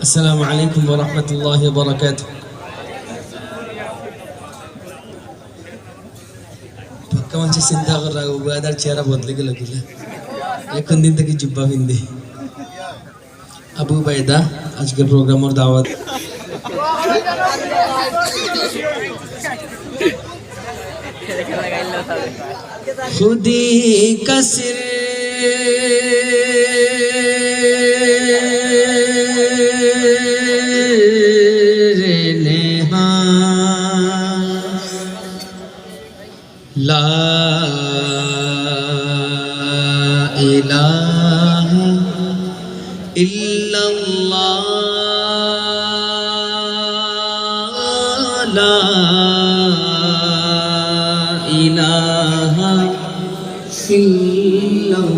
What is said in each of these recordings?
আসসালামু আলাইকুম ওয়া রাহমাতুল্লাহি ওয়া বারাকাতুহু। पक्का म्हणजे चिंता कर रहा है उगादार चेहरा बदल के लगे एक दिन तक जुब्बा बिंदी अबू बैदा आज के प्रोग्राम और दावत खुदी का सिर ला इलाहा इल्लल्लाह ला इलाहा इल्लल्लाह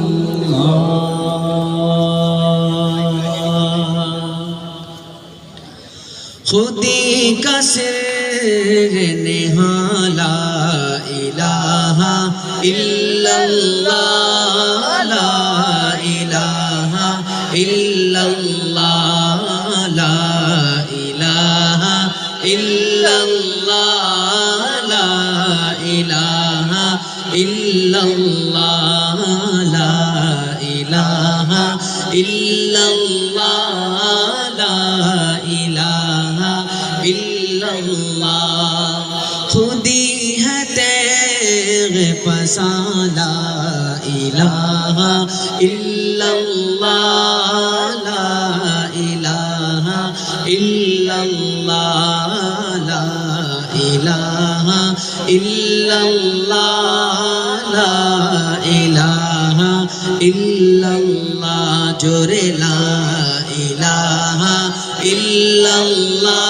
खुदी का सिर निहाला इलाहा इल्लल्लाह ला इलाहा इल्लल्लाह ला इलाहा इल्लल्लाह ला इलाहा इल्लल्लाह ला इलाहा इल्लल्लाह ला इलाहा इल्लल्लाह खुदी है तेरे पसा ला इलाहा इल्लल्लाह ला इलाहा इल्लल्लाह ला इलाहा इल्लल्लाह ला इलाहा इल्लल्लाह जोरे ला इलाहा इल्लल्लाह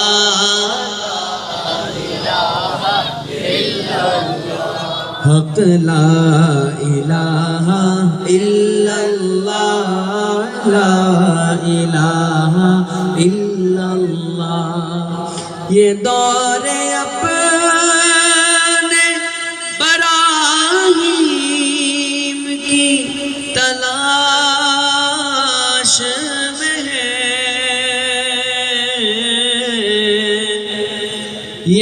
हक ला इलाहा इल्लल्लाह ला इलाहा इल्लल्लाह ये दौर